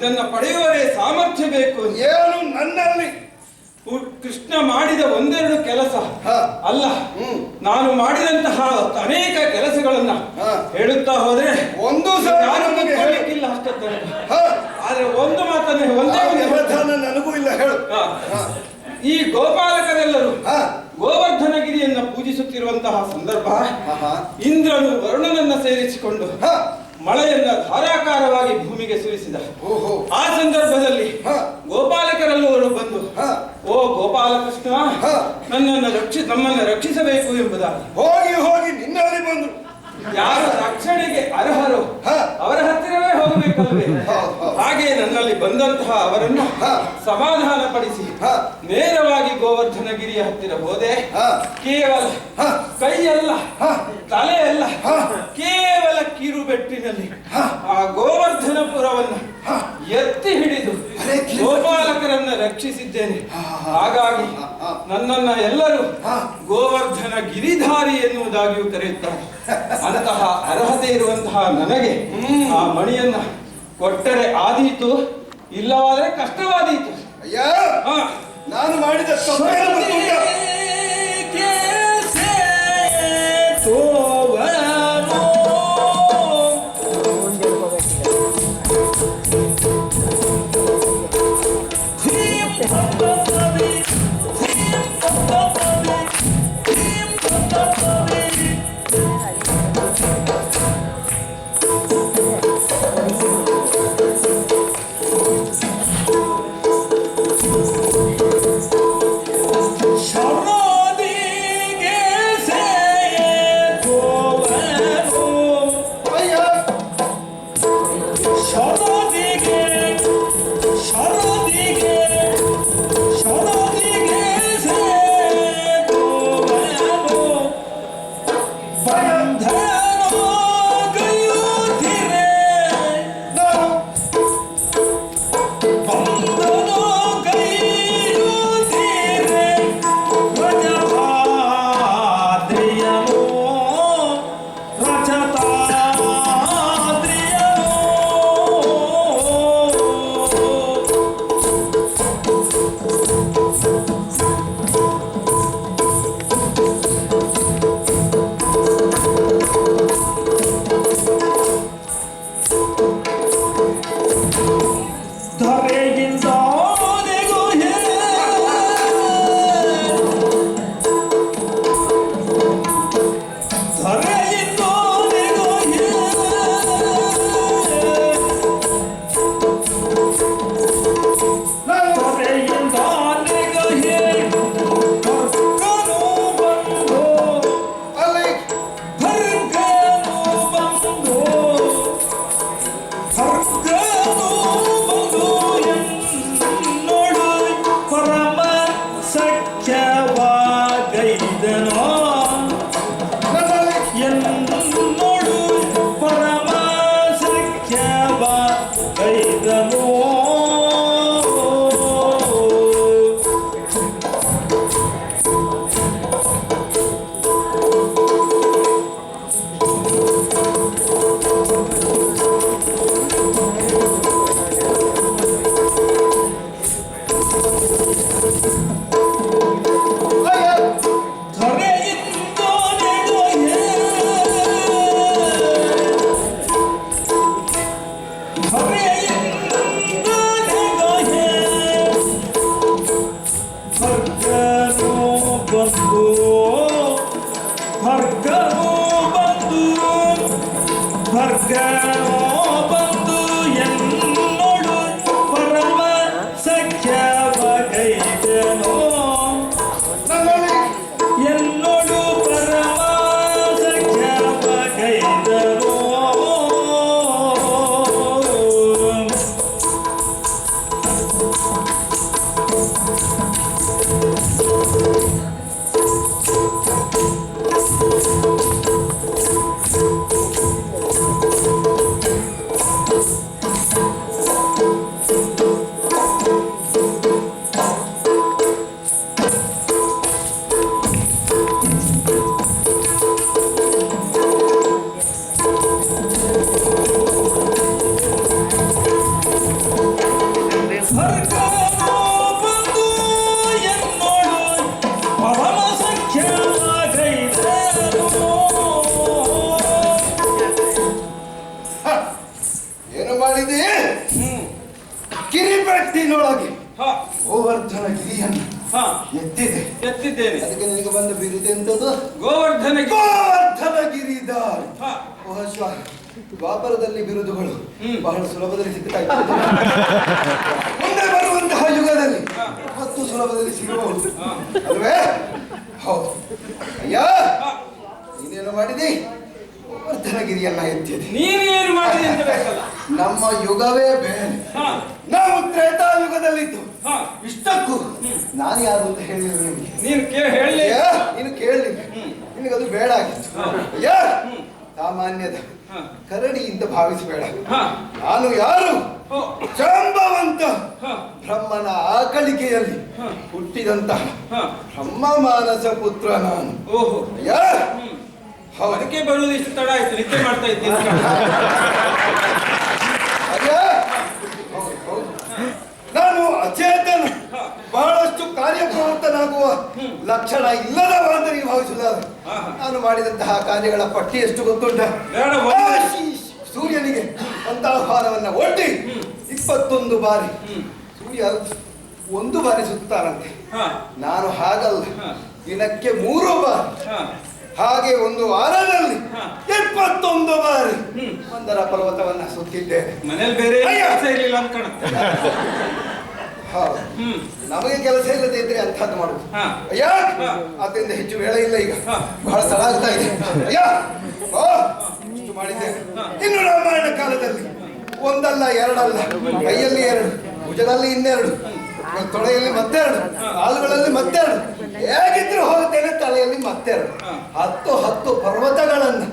ಇದನ್ನ ಪಡೆಯುವರೇ ಸಾಮರ್ಥ್ಯ ಬೇಕು. ಏನು ನನ್ನಲ್ಲಿ ಕೃಷ್ಣ ಮಾಡಿದ ಒಂದೆರಡು ಕೆಲಸ ಅಲ್ಲ, ನಾನು ಮಾಡಿದಂತಹ ಅನೇಕ ಕೆಲಸಗಳನ್ನ ಹೇಳುತ್ತಾ ಹೋದ್ರೆ ಒಂದು ಇಲ್ಲ ಅಷ್ಟೇ. ಆದ್ರೆ ಒಂದು ಮಾತನ್ನೇ ಒಂದೇ ನನಗೂ ಇಲ್ಲ ಹೇಳು. ಈ ಗೋಪಾಲಕರೆಲ್ಲರೂ ಗೋವರ್ಧನಗಿರಿಯನ್ನ ಪೂಜಿಸುತ್ತಿರುವಂತಹ ಸಂದರ್ಭ, ಇಂದ್ರನು ವರುಣನನ್ನ ಸೇರಿಸಿಕೊಂಡು ಮಳೆಯನ್ನ ಧಾರಾಕಾರವಾಗಿ ಭೂಮಿಗೆ ಸುರಿಸಿದ. ಆ ಸಂದರ್ಭದಲ್ಲಿ ಗೋಪಾಲಕರೆಲ್ಲರೂ ಬಂದು, ಓ ಗೋಪಾಲಕೃಷ್ಣ, ನಮ್ಮನ್ನ ರಕ್ಷಿಸಬೇಕು ಎಂಬುದಾಗಿ ಹೋಗಿ ಹೋಗಿ ನಿನ್ನಲ್ಲಿ ಬಂದ್ರು. ಯಾರು ರಕ್ಷಣೆಗೆ ಅರ್ಹರು ಅವರ ಹತ್ತಿರವೇ ಹೋಗಬೇಕಲ್ವೇ? ಹಾಗೆ ನನ್ನಲ್ಲಿ ಬಂದಂತಹ ಅವರನ್ನು ಸಮಾಧಾನ ಪಡಿಸಿ ನೇರವಾಗಿ ಗೋವರ್ಧನಗಿರಿಯ ಹತ್ತಿರ ಹೋದೆ. ಕೇವಲ ಕೈಯಲ್ಲ, ತಲೆಯಲ್ಲ, ಕೇವಲ ಕಿರುಬೆಟ್ಟಿನಲ್ಲಿ ಆ ಗೋವರ್ಧನಪುರವನ್ನು ಎತ್ತಿ ಹಿಡಿದು ಗೋಪಾಲಕರನ್ನ ರಕ್ಷಿಸಿದ್ದೇನೆ. ಹಾಗಾಗಿ ನನ್ನನ್ನ ಎಲ್ಲರೂ ಗೋವರ್ಧನ ಗಿರಿಧಾರಿ ಎನ್ನುವುದಾಗಿಯೂ ಕರೆಯುತ್ತಾರೆ. ಅಂತಹ ಅರ್ಹತೆ ಇರುವಂತಹ ನನಗೆ ಆ ಮಣಿಯನ್ನ ಕೊಟ್ಟರೆ ಆದೀತು, ಇಲ್ಲವಾದರೆ ಕಷ್ಟವಾದೀತು. ಅಯ್ಯ, ನಾನು ಮಾಡಿದ ಗೋವರ್ಧನ ಗಿರಿಯನ್ನು ಎತ್ತಿದ್ದೇನೆ. ಅದಕ್ಕೆ ನಿನಗೆ ಬಂದ ಬಿರುದು ಎಂತದ್ದು? ಗೋವರ್ಧನ ಗಿರಿದಾರ್. ದ್ವಾಪರದಲ್ಲಿ ಬಿರುದುಗಳು ಬಹಳ ಸುಲಭದಲ್ಲಿ ಸಿಗ್ತಾ ಇತ್ತು. ಮುಂದೆ ಬರುವಂತಹ ಯುಗದಲ್ಲಿ ಮತ್ತು ಸುಲಭದಲ್ಲಿ ಸಿಗಬಹುದು ಅಲ್ವೇ? ಹೌದು. ಅಯ್ಯ, ನೀನೇನು ಮಾಡಿದಿ? ಗೋವರ್ಧನಗಿರಿಯನ್ನ ಎತ್ತಿದೆ. ನೀನೇನು ಮಾಡಿದೆ ಅಂತ ಬೇಕಲ್ಲ. ನಮ್ಮ ಯುಗವೇ ಬೇರೆ. ನಾವು ತ್ರೇತಾಯುಗದಲ್ಲಿದ್ದು ಇಷ್ಟಕ್ಕೂ ನಾನು ಯಾರು ಅಂತ ಹೇಳಿದ್ರು ನಿಮಗೆ. ನೀನು ಕೇಳಲಿಲ್ಲ. ನಿನಗದು ಬೇಡ ಆಗಿತ್ತು. ಸಾಮಾನ್ಯದ ಕರಡಿ ಅಂತ ಭಾವಿಸಬೇಡ. ನಾನು ಯಾರು? ಜಾಂಬವಂತ ಬ್ರಹ್ಮನ ಆಕಳಿಕೆಯಲ್ಲಿ ಹುಟ್ಟಿದಂತಹ ಬ್ರಹ್ಮ ಮಾನಸ ಪುತ್ರ ನಾನು. ಅದಕ್ಕೆ ಬರುವುದು ಇಷ್ಟು ತಡ ಆಯ್ತು. ನಿದ್ದೆ ಮಾಡ್ತಾ ಇದ್ದೀನಿ. ನಾನು ಅಚೇತನ, ಬಹಳಷ್ಟು ಕಾರ್ಯಪ್ರವೃತ್ತನಾಗುವ ಲಕ್ಷಣ ಇಲ್ಲದವ ಅಂತ ನೀವು ಭಾವಿಸುವುದಾದ್ರೆ ನಾನು ಮಾಡಿದಂತಹ ಕಾರ್ಯಗಳ ಪಟ್ಟಿ ಎಷ್ಟು ಗೊತ್ತುಂಟ? ಸೂರ್ಯನಿಗೆ ಅಂತಾಹ್ವಾನವನ್ನ ಒಡ್ಡಿ 21 ಬಾರಿ ಸೂರ್ಯ 1 ಬಾರಿ ಸುತ್ತಾರಂತೆ. ನಾನು ಹಾಗಲ್ಲ, ದಿನಕ್ಕೆ 3 ಬಾರಿ, ಹಾಗೆ ಒಂದು ವಾರದಲ್ಲಿ 21 ಬಾರಿ ಮಂದರ ಪರ್ವತವನ್ನ ಸುತ್ತಿದ್ದೇನೆ. ಮನೇಲಿ ಬೇರೆ ಕೆಲಸ ಇರಲಿಲ್ಲ ಅಂತ ಕಾಣುತ್ತೆ. ಹೌದು, ನಮಗೆ ಕೆಲಸ ಇಲ್ಲದೆ ಇದ್ರೆ ಅಂಥದ್ದು ಮಾಡುದು. ಅಯ್ಯ, ಅದರಿಂದ ಹೆಚ್ಚು ವೇಳೆ ಇಲ್ಲ, ಈಗ ಬಹಳ ತಡ ಆಗ್ತಾ ಇದೆ. ಅಯ್ಯ, ಇಷ್ಟು ಮಾಡಿದ್ದೇನೆ. ಇನ್ನು ರಾಮಾಯಣ ಕಾಲದಲ್ಲಿ ಒಂದಲ್ಲ ಎರಡಲ್ಲ, ಕೈಯಲ್ಲಿ 2, ಭುಜದಲ್ಲಿ 2, ತೊಳೆಯಲ್ಲಿ 2, ಕಾಲುಗಳಲ್ಲಿ 2, ಹೇಗಿದ್ರು ಹೋಗುತ್ತೇನೆ, ತಲೆಯಲ್ಲಿ 2. 10 ಪರ್ವತಗಳನ್ನು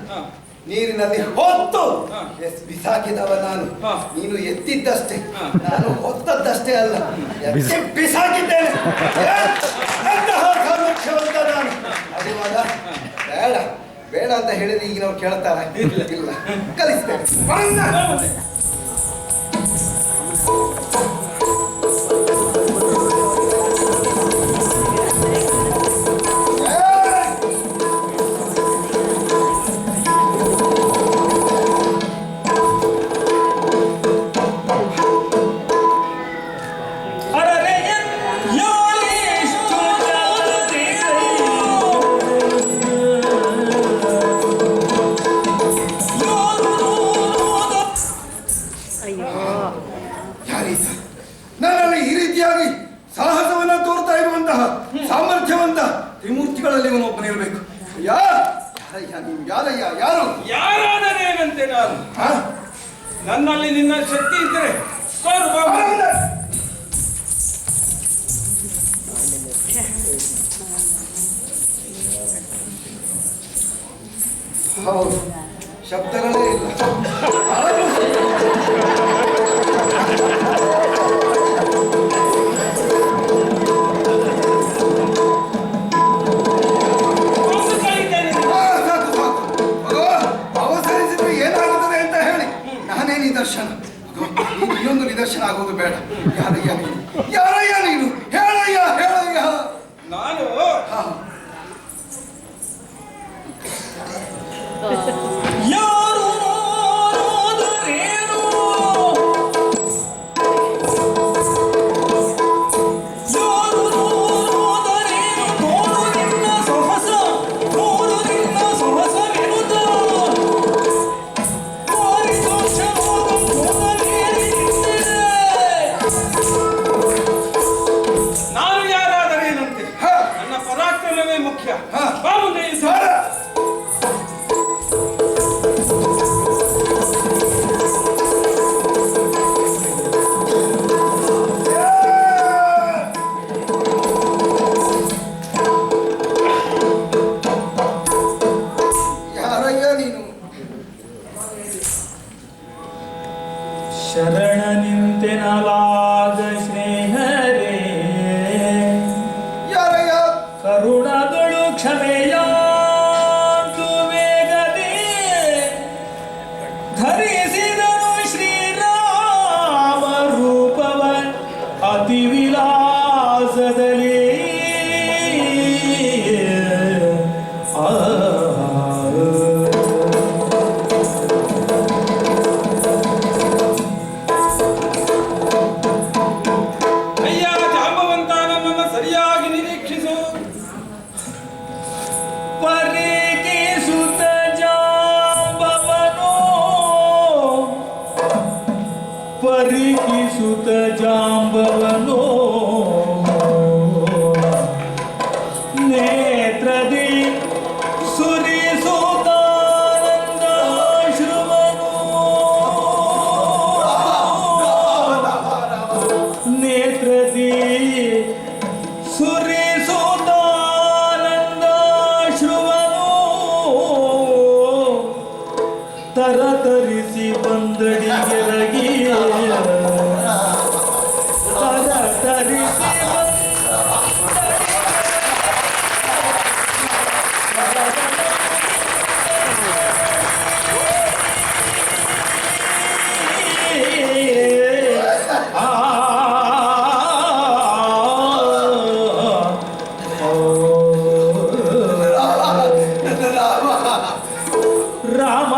ನೀರಿನಲ್ಲಿ ಹೊತ್ತು ಬಿಸಾಕಿದವ ನಾನು. ನೀನು ಎತ್ತಿದ್ದಷ್ಟೇ, ನಾನು ಹೊತ್ತದ್ದಷ್ಟೇ ಅಲ್ಲ, ಎತ್ತಿ ಬಿಸಾಕಿದ್ದೇನೆ. ಅಂತಹ ಸಾಮರ್ಥ್ಯವಂತ ನಾನು. ಅದೇ ಮಗ, ಬೇಡ ಬೇಡ ಅಂತ ಹೇಳಿದ್ರೆ ಈಗ ನಾವು ಕೇಳ್ತಾರ? ಇಲ್ಲ, ಕಲಿಸ್ತೇನೆ. ನನ್ನಲ್ಲಿ ಈ ರೀತಿಯಾಗಿ ಸಾಹಸವನ್ನ ತೋರ್ತಾ ಇರುವಂತಹ ಸಾಮರ್ಥ್ಯವಂತ ತ್ರಿಮೂರ್ತಿಗಳಲ್ಲಿ ಇವನೊಬ್ಬನಿರಬೇಕು. ಯಾರು? ಯಾರಾದರೇನಂತೆ ನಾನು? ನನ್ನಲ್ಲಿ ನಿನ್ನ ಶಕ್ತಿ ಇದ್ದರೆ ಹೌದು, ಶಬ್ದಗಳೇ ಇಲ್ಲ. ಅವಸರಿಸಿದ್ರೆ ಏನಾಗುತ್ತದೆ ಅಂತ ಹೇಳಿ ನಾನೇ ನಿದರ್ಶನ. ಇನ್ನೊಂದು ನಿದರ್ಶನ ಆಗುವುದು ಬೇಡ. ಯಾರಯ್ಯ ನೀನು? ಹೇಳಯ್ಯ. ನಾನು ಶರಣ ನಿಂತೆನಲಾಗ ಸ್ನೇಹರೇ, ಯಾರಯ್ಯ? ಕರುಣಗಳು ಕ್ಷಮೆಯ ಸುತ ಜಾಂಬವನೋ ನೇತ್ರದಿ ಸುರಿಸುತ್ತಾನಂದಾಶ್ರುವನೋ ನೇತ್ರದಿ ಸುರಿಸುತ್ತಾನಂದಾಶ್ರುವನೋ ತರತರಿಸಿ ಬಂದಡಿಗೆರಗಿ ತರತರಿಸಿ ರಾಮ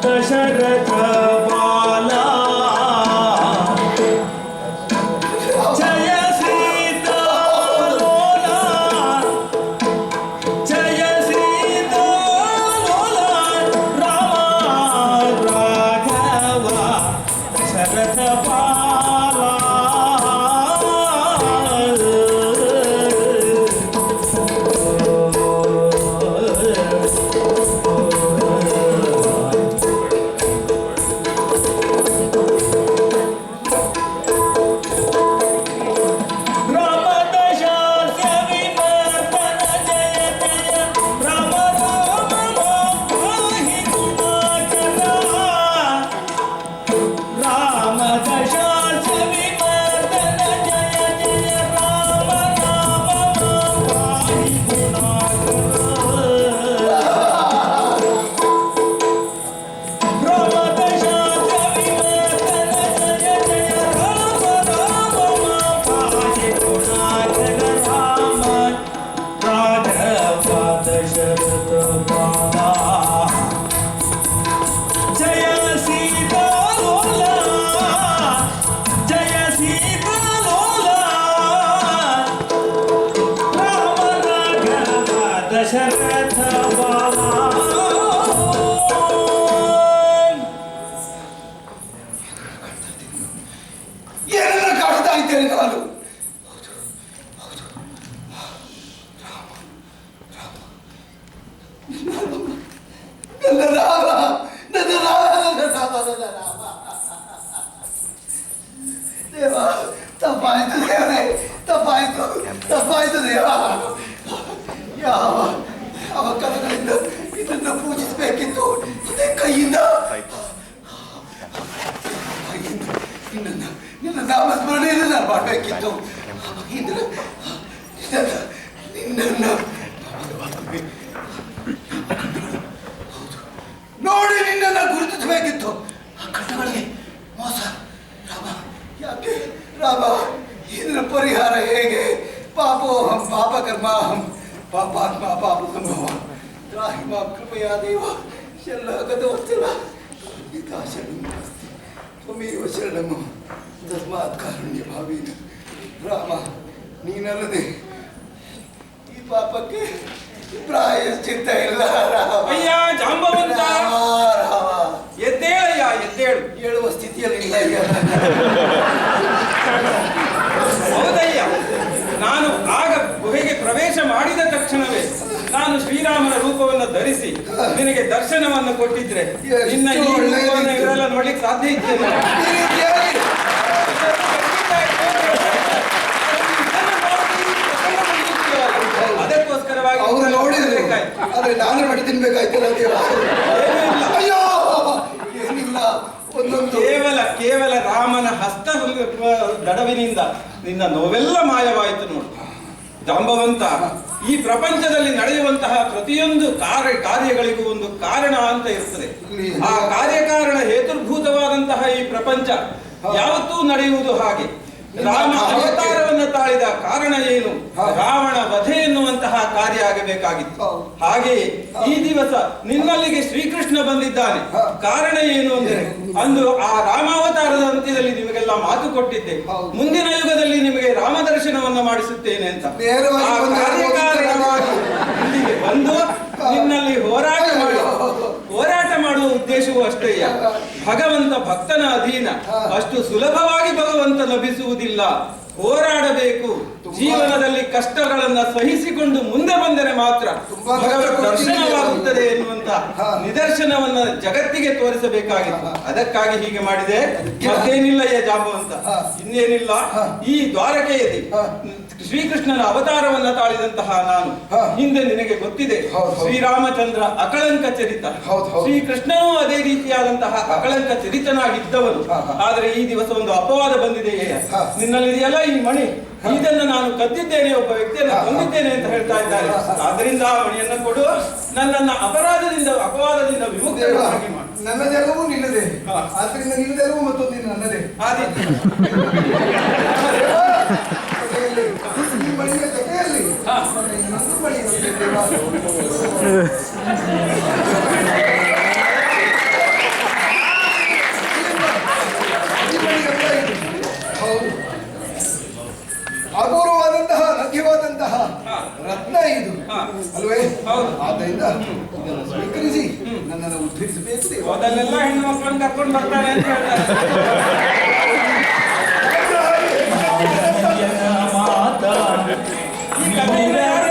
दशरथ बाला जय सीता लोला जय सीता लोला राम राघव दशरथ बाला दशरथ बाला ಏನೆಲ್ಲ ಕಾಡ್ತಾ ಇದ್ದೇನೆ ನಾನು. ನನ್ನ ರಾಮ ನನ್ನ ರಾಮ ನನ್ನ ರಾಮ ನನ್ನ ರಾಮ. ದೇವ ತಪ್ಪಾಯ್ತು ದೇವರೇ, ತಪ್ಪಾಯ್ತು ತಪ್ಪಾಯ್ತು ದೇವ. ಯಾವ ಯಾವ ಕಥೆಗಳಿಂದ ಇದನ್ನು ಪೂಜಿಸಬೇಕಿತ್ತು ಇದೇ ಕೈಯಿಂದ ನಿನ್ನ ನಾಮಸ್ಮರಣೆಯನ್ನು ನಾನು ಮಾಡಬೇಕಿತ್ತು. ನಿನ್ನನ್ನು ನೋಡಿ ನಿನ್ನನ್ನು ಗುರುತಿಸಬೇಕಿತ್ತು. ಆ ಕಣ್ಣುಗಳಿಗೆ ಮೋಸ ರಾಮ. ಯಾಕೆ ರಾಮ? ಇದರ ಪರಿಹಾರ ಹೇಗೆ? ಪಾಪೋಹಂ ಪಾಪ ಕರ್ಮಾಹಂ ಪಾಪಾತ್ಮ ಪಾಪ ಸಂಭವ ತ್ರಾಹಿ ಮಾಂ ಕೃಪಯಾ ದೇವ ಶರಣಾಗತವತ್ಸಲ ಪಿತಾ ಶರಣಂ ಅಸ್ತಿ ತ್ವಮೇವ ಶರಣಂ ತಸ್ಮಾತ್ ಕಾರುಣ್ಯ ಭಾವೇನ. ರಾಮ, ನೀನಲ್ಲದೆ ಈ ಪಾಪಕ್ಕೆ ಪ್ರಾಯಶ್ಚಿತ್ತ ಇಲ್ಲ. ರಾಮ ಅಯ್ಯ ಜಾಂಬವಂತ, ರಾಮ ಎದ್ದೇಳಯ್ಯ ಎದ್ದೇಳು. ಹೇಳುವ ಸ್ಥಿತಿಯಲ್ಲಿ ಇಲ್ಲ. ಹೌದಯ್ಯ, ನಾನು ಆಗ ಗುಹೆಗೆ ಪ್ರವೇಶ ಮಾಡಿದ ತಕ್ಷಣವೇ ನಾನು ಶ್ರೀರಾಮನ ರೂಪವನ್ನು ಧರಿಸಿ ನಿನಗೆ ದರ್ಶನವನ್ನು ಕೊಟ್ಟಿದ್ರೆ ನಿನ್ನ ಈ ರೂಪವನ್ನು ಇವರೆಲ್ಲ ನೋಡ್ಲಿಕ್ಕೆ ಸಾಧ್ಯ ಇದ್ದೇನೆ. ಅದಕ್ಕೋಸ್ಕರವಾಗಿ ಅವರು ನೋಡಿದ್ರು, ಆದ್ರೆ ನಾನು ಮಾಡಿ ತಿನ್ಬೇಕಾಯ್ತಲ್ಲ ದೇವ. ಅಯ್ಯೋ ಏನಿಲ್ಲ, ಒಂದೊಂದು ಕೇವಲ ರಾಮನ ಹಸ್ತ ದಡವಿನಿಂದ ನಿನ್ನ ನೋವೆಲ್ಲ ಮಾಯವಾಯಿತು ನೋಡು. ಜಾಂಬವಂತ, ಈ ಪ್ರಪಂಚದಲ್ಲಿ ನಡೆಯುವಂತಹ ಪ್ರತಿಯೊಂದು ಕಾರ್ಯಗಳಿಗೂ ಒಂದು ಕಾರಣ ಅಂತ ಇರ್ತದೆ. ಆ ಕಾರ್ಯಕಾರಣ ಹೇತುರ್ಭೂತವಾದಂತಹ ಈ ಪ್ರಪಂಚ ಯಾವತ್ತೂ ನಡೆಯುವುದು ಹಾಗೆ. ರಾಮ ಅವತಾರವನ್ನು ತಾಳಿದ ಕಾರಣ ಏನು? ರಾವಣ ವಧೆ ಎನ್ನುವಂತಹ ಕಾರ್ಯ ಆಗಬೇಕಾಗಿತ್ತು. ಹಾಗೆಯೇ ಈ ದಿವಸ ನಿನ್ನಲ್ಲಿಗೆ ಶ್ರೀಕೃಷ್ಣ ಬಂದಿದ್ದಾನೆ. ಕಾರಣ ಏನು ಅಂದರೆ, ಅಂದು ಆ ರಾಮಾವತಾರದ ಅಂತ್ಯದಲ್ಲಿ ನಿಮಗೆಲ್ಲ ಮಾತು ಕೊಟ್ಟಿದ್ದೆ, ಮುಂದಿನ ಯುಗದಲ್ಲಿ ನಿಮಗೆ ರಾಮ ದರ್ಶನವನ್ನು ಮಾಡಿಸುತ್ತೇನೆ ಅಂತ. ಆ ಕಾರ್ಯಕಾರಣವಾಗಿ ಇಲ್ಲಿಗೆ ಬಂದು ನಿನ್ನಲ್ಲಿ ಹೋರಾಟ ಮಾಡುವ ಉದ್ದೇಶವೂ ಅಷ್ಟೇ. ಭಗವಂತ ಭಕ್ತನ ಅಧೀನ, ಅಷ್ಟು ಸುಲಭವಾಗಿ ಭಗವಂತ ಲಭಿಸುವುದಿಲ್ಲ. ಹೋರಾಡಬೇಕು. ಜೀವನದಲ್ಲಿ ಕಷ್ಟಗಳನ್ನ ಸಹಿಸಿಕೊಂಡು ಮುಂದೆ ಬಂದರೆ ಮಾತ್ರ ಭಗವತ್ ದರ್ಶನವಾಗುತ್ತದೆ ಎನ್ನುವಂತ ನಿದರ್ಶನವನ್ನ ಜಗತ್ತಿಗೆ ತೋರಿಸಬೇಕಾಗಿತ್ತು. ಅದಕ್ಕಾಗಿ ಹೀಗೆ ಮಾಡಿದೆ. ಮತ್ತೇನಿಲ್ಲಯ್ಯ ಜಾಂಬವಂತ, ಇನ್ನೇನಿಲ್ಲ. ಈ ದ್ವಾರಕೆಯಲ್ಲಿ ಶ್ರೀಕೃಷ್ಣನ ಅವತಾರವನ್ನ ತಾಳಿದಂತಹ ನಾನು, ಹಿಂದೆ ನಿನಗೆ ಗೊತ್ತಿದೆ, ಶ್ರೀರಾಮಚಂದ್ರ ಅಕಳಂಕ ಚರಿತ, ಶ್ರೀಕೃಷ್ಣನೂ ಅದೇ ರೀತಿಯಾದಂತಹ ಅಕಳಂಕ ಚರಿತನಾಗಿದ್ದವನು. ಆದರೆ ಈ ದಿವಸ ಒಂದು ಅಪವಾದ ಬಂದಿದೆಯೇ, ನಿನ್ನಲ್ಲಿದೆಯಲ್ಲ ಈ ಮಣಿ, ಇದನ್ನು ನಾನು ಕದ್ದಿದ್ದೇನೆ, ಒಬ್ಬ ವ್ಯಕ್ತಿಯನ್ನು ಕೊಂದಿದ್ದೇನೆ ಅಂತ ಹೇಳ್ತಾ ಇದ್ದಾರೆ. ಆದ್ರಿಂದ ಆ ಮಣಿಯನ್ನು ಕೊಡು, ನನ್ನನ್ನ ಅಪವಾದದಿಂದ ವಿಮುಕ್ತವಾಗಿ ಮಾಡು. ನನ್ನದೆಲ್ಲವೂ ನಿನ್ನದೇ, ಆದ್ರಿಂದ ನಿನ್ನದೆಲ್ಲವೂ ಮತ್ತೊಂದು ನನ್ನದೇ. ಈ ಮಣಿಯ ಜೊತೆಯಲ್ಲಿ ಇನ್ನೊಂದು ಮಣಿ ಅಪೂರ್ವವಾದಂತಹ ಲಭ್ಯವಾದಂತಹ ರತ್ನ ಇದು ಅಲ್ವೇ? ಆದ್ದರಿಂದ ಇದನ್ನು ಸ್ವೀಕರಿಸಿ ನನ್ನನ್ನು ಉದ್ಧರಿಸಬೇಕು. ಅದಲ್ಲೆಲ್ಲ ಹೆಣ್ಣು ಮಕ್ಕಳನ್ನು ಕರ್ಕೊಂಡು ಬರ್ತಾರೆ ಅಂತ ಹೇಳ್ತಾರೆ. ಈ ಕಥೆಯನ್ನು ಯಾರು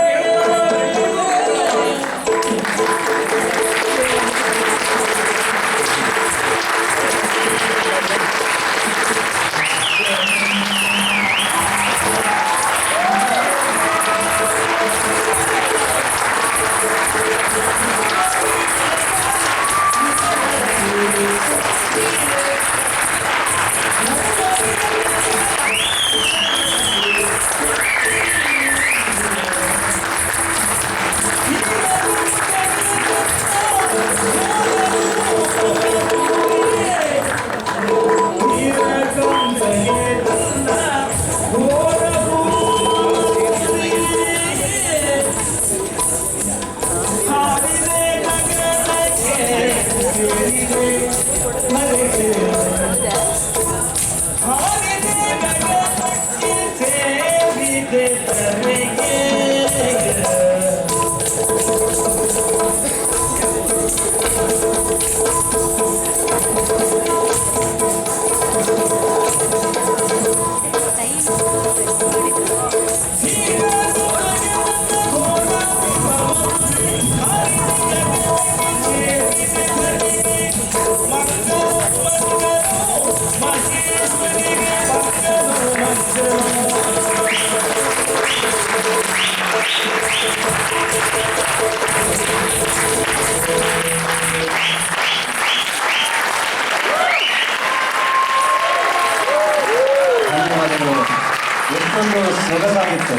ಎಷ್ಟೊಂದು ಸೊಗಸಾಗಿತ್ತು.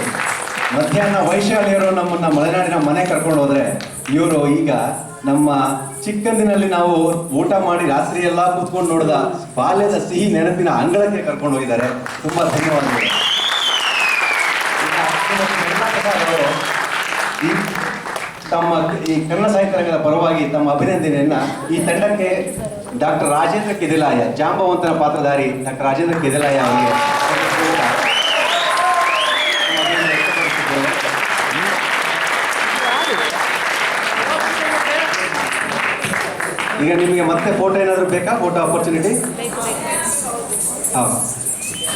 ಮಧ್ಯಾಹ್ನ ವೈಶಾಲಿಯರು ನಮ್ಮನ್ನ ಮಲೆನಾಡಿನ ಮನೆ ಕರ್ಕೊಂಡು ಹೋದ್ರೆ, ಇವರು ಈಗ ನಮ್ಮ ಚಿಕ್ಕಂದಿನಲ್ಲಿ ನಾವು ಊಟ ಮಾಡಿ ರಾತ್ರಿ ಎಲ್ಲ ಕೂತ್ಕೊಂಡು ನೋಡಿದ ಬಾಲ್ಯದ ಸಿಹಿ ನೆನಪಿನ ಅಂಗಳಕ್ಕೆ ಕರ್ಕೊಂಡು ಹೋಗಿದ್ದಾರೆ. ತುಂಬಾ ಧನ್ಯವಾದಗಳು. ತಮ್ಮ ಈ ಕನ್ನಡ ಸಾಹಿತ್ಯ ರಂಗದ ಪರವಾಗಿ ತಮ್ಮ ಅಭಿನಂದನೆಯನ್ನ ಈ ತಂಡಕ್ಕೆ ಡಾಕ್ಟರ್ ರಾಜೇಂದ್ರ ಕೆದಿಲಾಯ, ಜಾಂಬವಂತನ ಪಾತ್ರಧಾರಿ ಡಾಕ್ಟರ್ ರಾಜೇಂದ್ರ ಕೆದಿಲಾಯ ಅವರಿಗೆ ಈಗ ನಿಮಗೆ ಮತ್ತೆ ಫೋಟೋ ಏನಾದರೂ ಬೇಕಾ? Photo opportunity? ಹೌದು.